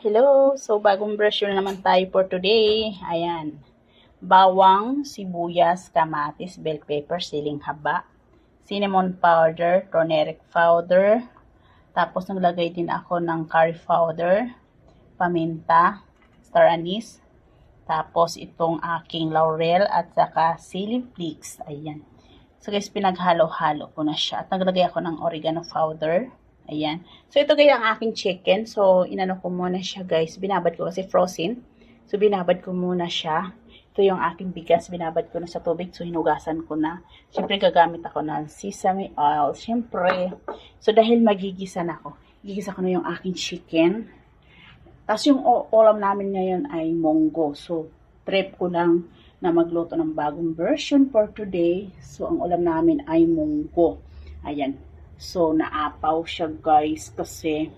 Hello! So, bagong version naman tayo for today. Ayan. Bawang, sibuyas, kamatis, bell pepper, siling haba, cinnamon powder, turmeric powder. Tapos, naglagay din ako ng curry powder, paminta, star anise. Tapos, itong aking laurel at saka chili flakes. Ayan. So, guys, pinaghalo-halo ko na siya. At naglagay ako ng oregano powder. Ayan. So, ito guys ang aking chicken. So, inano ko muna siya guys. Binabad ko kasi frozen. So, binabad ko muna siya. Ito yung aking bigas. Binabad ko na sa tubig. So, hinugasan ko na. Siyempre, gagamit ako ng sesame oil. Siyempre. So, dahil magigisa na ako. Gigisa ko na yung aking chicken. Tapos, yung ulam namin ngayon ay munggo. So, trip ko lang na magluto ng bagong version for today. So, ang ulam namin ay munggo. Ayan. So, naapaw siya guys kasi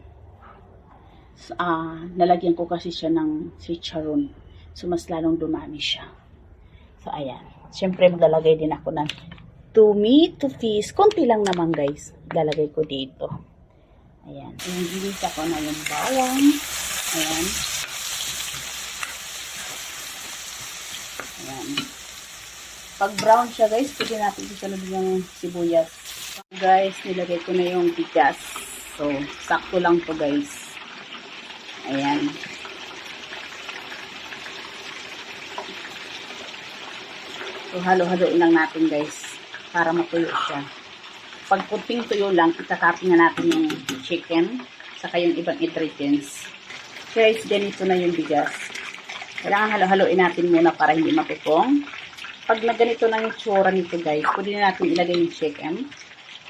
nalagyan ko kasi siya ng chicharon. So, mas lalong dumami siya. So, ayan. Siyempre, maglalagay din ako ng tomato paste. Konti lang naman guys. Lalagay ko dito. Ayan. Inigisa ko na yung bawang. Ayan. Ayan. Pag brown siya guys, pwede natin isunod yung sibuyas. Guys, nilagay ko na yung bigas. So, sakto lang to guys. Ayan. So, halo-haloin lang natin guys. Para matuyo siya. Pag puting tuyo lang, itatapin na natin yung chicken. Saka yung ibang ingredients. Guys, ganito na yung bigas. Kailangan halo-haloin natin muna para hindi mapikong. Pag na ganito na yung tsura nito guys, pwede na natin ilagay yung chicken.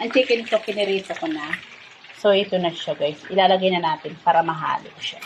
Ang chicken ito, kinirita ko na. So, ito na siya guys. Ilalagay na natin para mahalo siya.